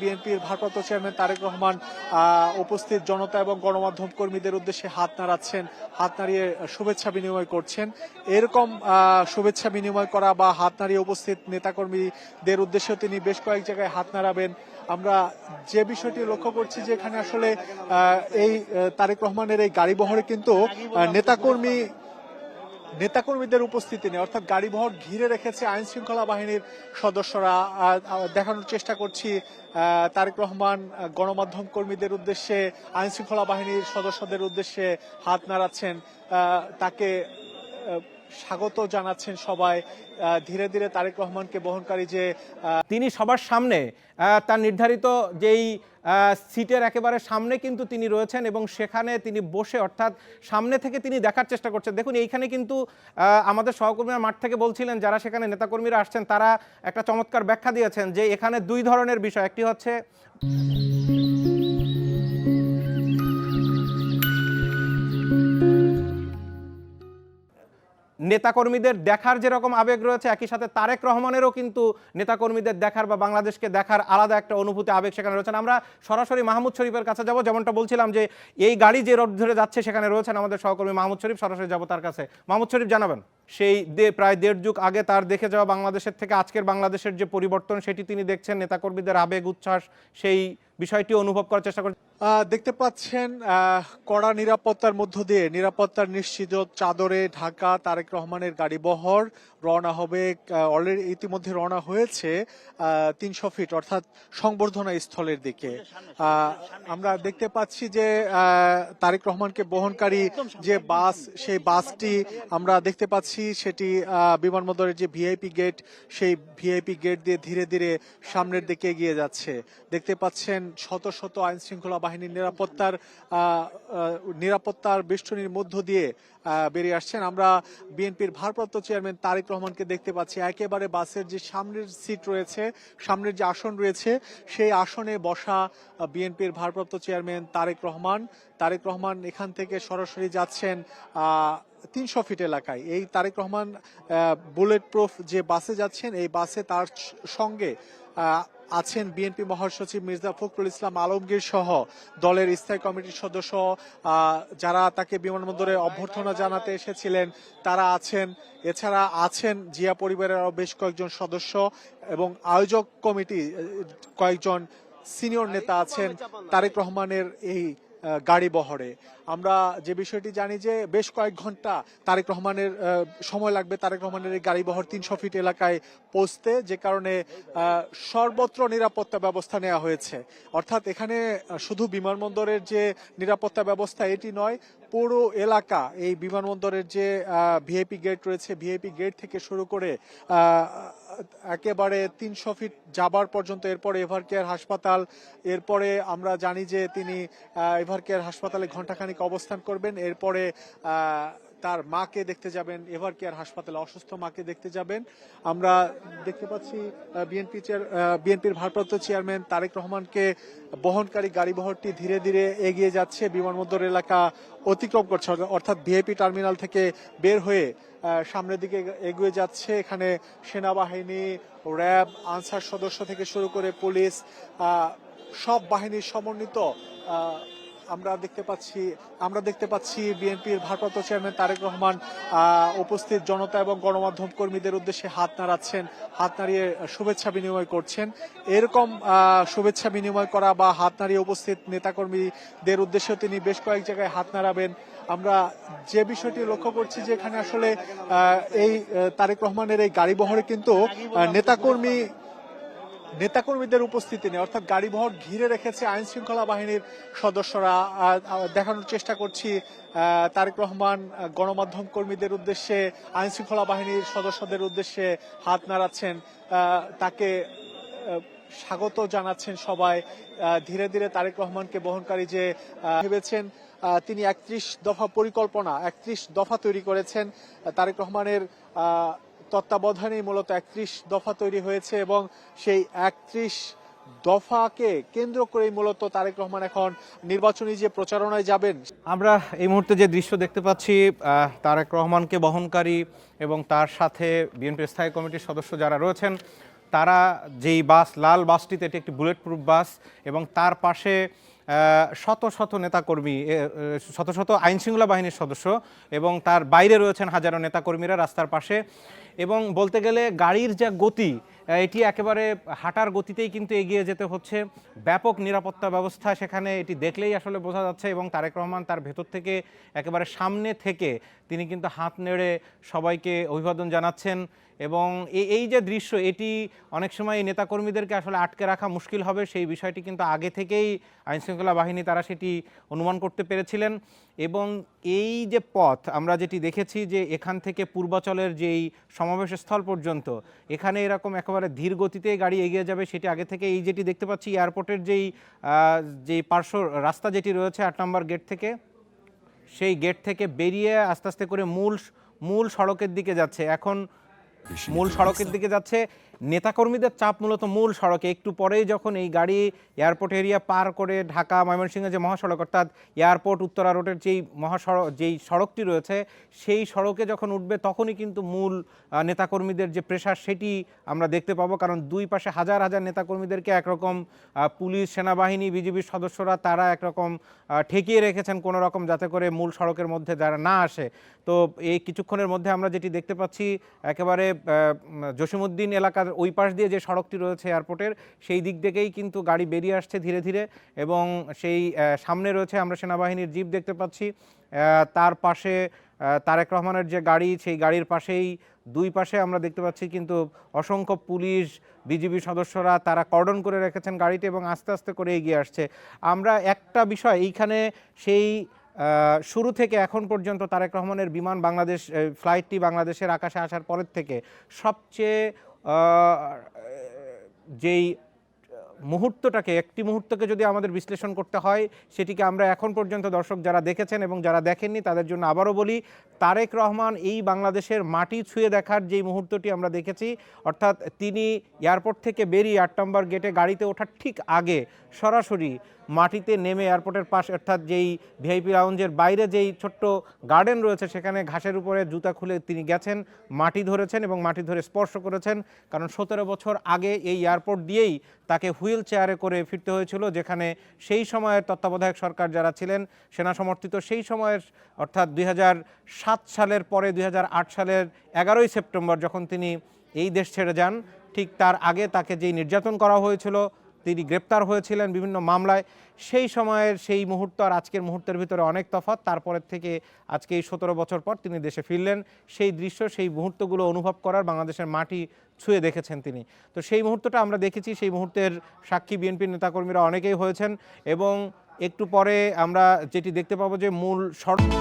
বিএনপির ভারপ্রাপ্ত চেয়ারম্যান তারেক রহমান উপস্থিত জনতা এবং গণমাধ্যম কর্মীদের উদ্দেশ্যে হাত নাড়াচ্ছেন, হাত নাড়িয়ে শুভেচ্ছা বিনিময় করছেন। এরকম শুভেচ্ছা বিনিময় করা বা হাত নাড়িয়ে উপস্থিত নেতাকর্মীদের উদ্দেশ্যে তিনি বেশ কয়েক জায়গায় হাত নাড়াবেন। আমরা যে বিষয়টি লক্ষ্য করছি যে এখানে আসলে এই তারেক রহমানের এই গাড়ি বহরে কিন্তু নেতাকর্মীদের উপস্থিতি নেই, অর্থাৎ গাড়িবহর ঘিরে রেখেছে আইন শৃঙ্খলা বাহিনীর সদস্যরা। দেখানোর চেষ্টা করছি তারেক রহমান গণমাধ্যম কর্মীদের উদ্দেশ্যে, আইন শৃঙ্খলা বাহিনীর সদস্যদের উদ্দেশ্যে হাত নাড়াচ্ছেন, তাকে স্বাগত জানাচ্ছেন সবাই। ধীরে ধীরে তারেক রহমানকে বহনকারী যে তিনি সবার সামনে তার নির্ধারিত যেই সিটের একেবারে সামনে কিন্তু তিনি রয়েছেন এবং সেখানে তিনি বসে, অর্থাৎ সামনে থেকে তিনি দেখার চেষ্টা করছেন। দেখুন, এইখানে কিন্তু আমাদের সহকর্মীরা মাঠ থেকে বলছিলেন, যারা সেখানে নেতাকর্মীরা আসছেন তারা একটা চমৎকার ব্যাখ্যা দিয়েছেন যে এখানে দুই ধরনের বিষয়। একটি হচ্ছে নেতাকর্মীদের দেখার যেরকম আবেগ রয়েছে, একই সাথে তারেক রহমানেরও কিন্তু নেতাকর্মীদের দেখার বা বাংলাদেশকে দেখার আলাদা একটা অনুভূতি, আবেগ সেখানে রয়েছেন। আমরা সরাসরি মাহমুদ শরীফের কাছে যাব। যেমনটা বলছিলাম যে এই গাড়ি যে রোড ধরে যাচ্ছে সেখানে রয়েছেন আমাদের সহকর্মী মাহমুদ শরীফ, সরাসরি যাব তার কাছে। মাহমুদ শরীফ, জানাবেন সেই প্রায় দেড় যুগ আগে তার দেখে যাওয়া বাংলাদেশের থেকে আজকের বাংলাদেশের যে পরিবর্তন সেটি তিনি দেখছেন, নেতাকর্মীদের আবেগ উচ্ছ্বাস, সেই বিষয়টি অনুভব করার চেষ্টা করছেন। দেখতে পাচ্ছেন কড়া নিরাপত্তার মধ্য দিয়ে, নিরাপত্তার নিশ্চিত চাদরে ঢাকা তারেক রহমানের গাড়ি বহর রওনা হবে। অলরেডি ইতিমধ্যে রওনা হয়েছে 300 ফিট অর্থাৎ সংবর্ধনা স্থলের দিকে। আমরা দেখতে পাচ্ছি যে তারেক রহমানকে বহনকারী যে বাস, সেই বাসটি আমরা দেখতে পাচ্ছি সেটি বিমানবন্দরের যে ভিআইপি গেট, সেই ভিআইপি গেট দিয়ে ধীরে ধীরে সামনের দিকে এগিয়ে যাচ্ছে। দেখতে পাচ্ছেন শত শত আইন শৃঙ্খলা বাহিনীর নিরাপত্তার বেষ্টনীর মধ্য দিয়ে বেরিয়ে আসছেন। আমরা বিএনপির ভারপ্রাপ্ত চেয়ারম্যান তারেক রহমানকে দেখতে পাচ্ছি একেবারে বাসের যে সামনের সিট রয়েছে, সামনের যে আসন রয়েছে, সেই আসনে বসা বিএনপির ভারপ্রাপ্ত চেয়ারম্যান তারেক রহমান এখান থেকে সরাসরি যাচ্ছেন 300 ফিট এলাকায়। এই তারেক রহমান বুলেট প্রুফ যে বাসে যাচ্ছেন, এই বাসে তার সঙ্গে আছেন বিএনপি মহাসচিব মির্জা ফখরুল ইসলাম আলমগীর সহ দলের স্থায়ী কমিটির সদস্য, যারা তাকে বিমানবন্দরে অভ্যর্থনা জানাতে এসেছিলেন তারা আছেন। এছাড়া আছেন জিয়া পরিবারের আরো বেশ কয়েকজন সদস্য এবং আয়োজক কমিটি কয়েকজন সিনিয়র নেতা আছেন তারেক রহমানের এই গাড়ি বহরে। আমরা যে বিষয়টি জানি যে বেশ কয়েক ঘন্টা তারেক রহমানের সময় লাগবে তারেক রহমানের এই গাড়ি বহর 300 ফিট এলাকায় পৌঁছতে, যে কারণে সর্বত্র নিরাপত্তা ব্যবস্থা নেওয়া হয়েছে। অর্থাৎ এখানে শুধু বিমানবন্দরের যে নিরাপত্তা ব্যবস্থা এটি নয়, পুরো এলাকা, এই বিমানবন্দরের যে ভিআইপি গেট রয়েছে, ভিআইপি গেট থেকে শুরু করে একেবারে 300 ফিট যাবার পর্যন্ত, এরপরে এভারকেয়ার হাসপাতাল, এরপরে আমরা জানি যে তিনি এভারকেয়ার হাসপাতালে ঘণ্টাখানিক অবস্থান করবেন, এরপরে তার মাকে দেখতে যাবেন, এভারকেয়ার হাসপাতালে অসুস্থ মাকে দেখতে যাবেন। আমরা দেখতে পাচ্ছি বিএনপির ভারপ্রাপ্ত চেয়ারম্যান তারেক রহমানকে বহনকারী গাড়ি বহরটি ধীরে ধীরে এগিয়ে যাচ্ছে, বিমানবন্দর এলাকা অতিক্রম করছে, অর্থাৎ ভিআইপি টার্মিনাল থেকে বের হয়ে সামনের দিকে এগিয়ে যাচ্ছে। এখানে সেনাবাহিনী, র্যাব, আনসার সদস্য থেকে শুরু করে পুলিশ, সব বাহিনীর সমন্বিত আমরা দেখতে পাচ্ছি বিএনপির ভারপ্রাপ্ত চেয়ারম্যান তারেক রহমান উপস্থিত জনতা এবং গণমাধ্যম কর্মীদের উদ্দেশ্যে হাত নাড়াচ্ছেন, হাত নাড়িয়ে শুভেচ্ছা বিনিময় করছেন। এরকম শুভেচ্ছা বিনিময় করা বা হাত নাড়িয়ে উপস্থিত নেতাকর্মীদের উদ্দেশ্যে তিনি বেশ কয়েক জায়গায় হাত নাড়াবেন। আমরা যে বিষয়টি লক্ষ্য করছি যে এখানে আসলে এই তারেক রহমানের এই গাড়ি বহরে কিন্তু নেতাকর্মীদের উপস্থিতি নেই, অর্থাৎ গাড়িবহর ঘিরে রেখেছে আইন শৃঙ্খলা বাহিনীর সদস্যরা। দেখানোর চেষ্টা করছি তারেক রহমান গণমাধ্যম কর্মীদের উদ্দেশ্যে, আইন শৃঙ্খলা বাহিনীর সদস্যদের উদ্দেশ্যে হাত নাড়াচ্ছেন, তাকে স্বাগত জানাচ্ছেন সবাই। ধীরে ধীরে তারেক রহমানকে বহনকারী যে ভেবেছেন, তিনি 31 দফা পরিকল্পনা, 31 দফা তৈরি করেছেন। তারেক রহমানের তত্ত্বাবধানেই মূলত 31 দফা তৈরি হয়েছে এবং সেই 31 দফাকে কেন্দ্র করেই মূলত তারেক রহমান এখন নির্বাচনী যে প্রচারণায় যাবেন। আমরা এই মুহূর্তে যে দৃশ্য দেখতে পাচ্ছি, তারেক রহমানকে বহনকারী এবং তার সাথে বিএনপির স্থায়ী কমিটির সদস্য যারা রয়েছেন তারা যেই বাস, লাল বাসটিতে, এটি একটি বুলেট প্রুফ বাস, এবং তার পাশে শত শত নেতাকর্মী, শত শত আইনশৃঙ্খলা বাহিনীর সদস্য, এবং তার বাইরে রয়েছেন হাজারো নেতাকর্মীরা রাস্তার পাশে। এবং বলতে গেলে গাড়ির যা গতি, এটি একেবারে হাঁটার গতিতেই কিন্তু এগিয়ে যেতে হচ্ছে। ব্যাপক নিরাপত্তা ব্যবস্থা সেখানে, এটি দেখলেই আসলে বোঝা যাচ্ছে। এবং তারেক রহমান তার ভেতর থেকে, একেবারে সামনে থেকে তিনি কিন্তু হাত নেড়ে সবাইকে অভিবাদন জানাচ্ছেন। এবং এই যে দৃশ্য, এটি অনেক সময় নেতাকর্মীদেরকে আসলে আটকে রাখা মুশকিল হবে, সেই বিষয়টি কিন্তু আগে থেকেই আইনশৃঙ্খলা বাহিনী তারা সেটি অনুমান করতে পেরেছিলেন। এবং এই যে পথ আমরা যেটি দেখেছি, যে এখান থেকে পূর্বাচলের যেই সমাবেশ স্থল পর্যন্ত, এখানে এরকম একেবারে ধীর গতিতে গাড়ি এগিয়ে যাবে, সেটি আগে থেকে, এই যেটি দেখতে পাচ্ছি এয়ারপোর্টের যেই পার্শ্ব রাস্তা যেটি রয়েছে 8 নম্বর গেট থেকে, সেই গেট থেকে বেরিয়ে আস্তে আস্তে করে মূল সড়কের দিকে যাচ্ছে। এখন মূল সড়কের দিকে যাচ্ছে, নেতাকর্মীদের চাপ মূলত মূল সড়কে। একটু পরেই যখন এই গাড়ি এয়ারপোর্ট এরিয়া পার করে ঢাকা ময়মনসিংহের যে মহাসড়ক, অর্থাৎ এয়ারপোর্ট উত্তরা রোডের যেই সড়কটি রয়েছে, সেই সড়কে যখন উঠবে, তখনই কিন্তু মূল নেতাকর্মীদের যে প্রেশার, সেটি আমরা দেখতে পাবো। কারণ দুই পাশে হাজার হাজার নেতাকর্মীদেরকে একরকম পুলিশ, সেনাবাহিনী, বিজিবির সদস্যরা তারা একরকম ঠেকিয়ে রেখেছেন কোনো রকম, যাতে করে মূল সড়কের মধ্যে যারা না আসে। তো এই কিছুক্ষণের মধ্যে আমরা যেটি দেখতে পাচ্ছি, একেবারে জসিমউদ্দিন এলাকার ওই পাশ দিয়ে যে সড়কটি রয়েছে এয়ারপোর্টের, সেই দিক থেকেই কিন্তু গাড়ি বেরিয়ে আসছে ধীরে ধীরে। এবং সেই সামনে রয়েছে, আমরা সেনাবাহিনীর জিপ দেখতে পাচ্ছি, তার পাশে তারেক রহমানের যে গাড়ি, সেই গাড়ির পাশেই দুই পাশে আমরা দেখতে পাচ্ছি কিন্তু অসংখ্য পুলিশ, বিজিবি সদস্যরা তারা কর্ডন করে রেখেছেন গাড়িটি, এবং আস্তে আস্তে করে এগিয়ে আসছে। আমরা একটা বিষয় এইখানে, সেই শুরু থেকে এখন পর্যন্ত তারেক রহমানের বিমান বাংলাদেশ ফ্লাইটটি বাংলাদেশের আকাশে আসার পরের থেকে সবচেয়ে যেই একটি মুহূর্তকে যদি আমাদের বিশ্লেষণ করতে হয়, সেটিকে আমরা এখন পর্যন্ত, দর্শক যারা দেখেছেন এবং যারা দেখেননি তাদের জন্য আবারও বলি, তারেক রহমান এই বাংলাদেশের মাটি ছুঁয়ে দেখার যেই মুহূর্তটি আমরা দেখেছি, অর্থাৎ তিনি এয়ারপোর্ট থেকে বেরিয়ে 8 নম্বর গেটে গাড়িতে ওঠার ঠিক আগে সরাসরি মাটিতে নেমে এয়ারপোর্টের পাশে, অর্থাৎ যেই ভিআইপি লাউঞ্জের বাইরে যেই ছোট্ট গার্ডেন রয়েছে, সেখানে ঘাসের উপরে জুতা খুলে তিনি গেছেন, মাটি ধরেছেন এবং মাটি ধরে স্পর্শ করেছেন। কারণ 17 বছর আগে এই এয়ারপোর্ট দিয়েই তাকে হুইল চেয়ারে করে ফিরতে হয়েছিল, যেখানে সেই সময়ের তত্ত্বাবধায়ক সরকার যারা ছিলেন সেনা সমর্থিত, সেই সময়ের, অর্থাৎ 2007 সালের পরে 2008 সালের 11ই সেপ্টেম্বর যখন তিনি এই দেশ ছেড়ে যান, ঠিক তার আগে তাকে যেই নির্যাতন করা হয়েছিল, তিনি গ্রেপ্তার হয়েছিলেন বিভিন্ন মামলায়, সেই সময়ের সেই মুহূর্ত আর আজকের মুহূর্তের ভিতরে অনেক তফাৎ। তারপরের থেকে আজকে এই 17 বছর পর তিনি দেশে ফিরলেন, সেই দৃশ্য, সেই মুহূর্তগুলো অনুভব করার, বাংলাদেশের মাটি ছুঁয়ে দেখেছেন তিনি। তো সেই মুহূর্তটা আমরা দেখেছি, সেই মুহূর্তের সাক্ষী বিএনপির নেতাকর্মীরা অনেকেই হয়েছেন। এবং একটু পরে আমরা যেটি দেখতে পাবো, যে মূল সড়ক